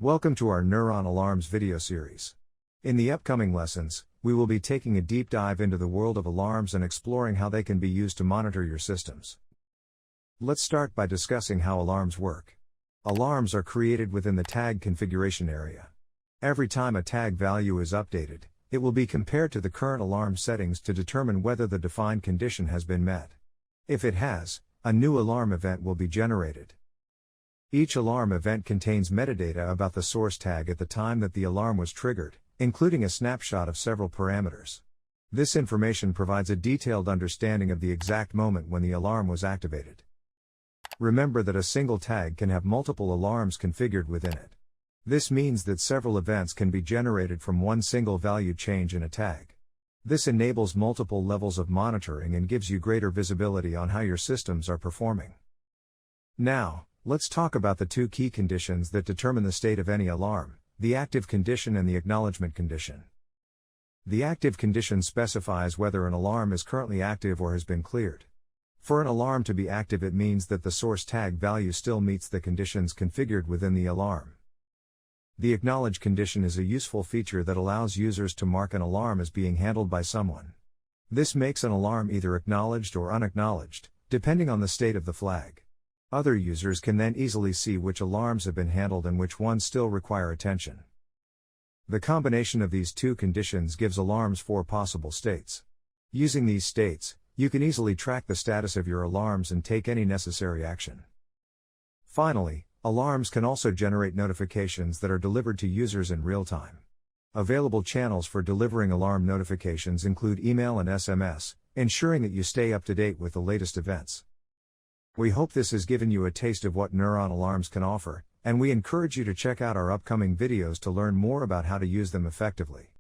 Welcome to our N3uron Alarms video series. In the upcoming lessons, we will be taking a deep dive into the world of alarms and exploring how they can be used to monitor your systems. Let's start by discussing how alarms work. Alarms are created within the tag configuration area. Every time a tag value is updated, it will be compared to the current alarm settings to determine whether the defined condition has been met. If it has, a new alarm event will be generated. Each alarm event contains metadata about the source tag at the time that the alarm was triggered, including a snapshot of several parameters. This information provides a detailed understanding of the exact moment when the alarm was activated. Remember that a single tag can have multiple alarms configured within it. This means that several events can be generated from one single value change in a tag. This enables multiple levels of monitoring and gives you greater visibility on how your systems are performing. Now, let's talk about the two key conditions that determine the state of any alarm: the active condition and the acknowledgement condition. The active condition specifies whether an alarm is currently active or has been cleared. For an alarm to be active, it means that the source tag value still meets the conditions configured within the alarm. The acknowledge condition is a useful feature that allows users to mark an alarm as being handled by someone. This makes an alarm either acknowledged or unacknowledged, depending on the state of the flag. Other users can then easily see which alarms have been handled and which ones still require attention. The combination of these two conditions gives alarms four possible states. Using these states, you can easily track the status of your alarms and take any necessary action. Finally, alarms can also generate notifications that are delivered to users in real time. Available channels for delivering alarm notifications include email and SMS, ensuring that you stay up to date with the latest events. We hope this has given you a taste of what N3uron Alarms can offer, and we encourage you to check out our upcoming videos to learn more about how to use them effectively.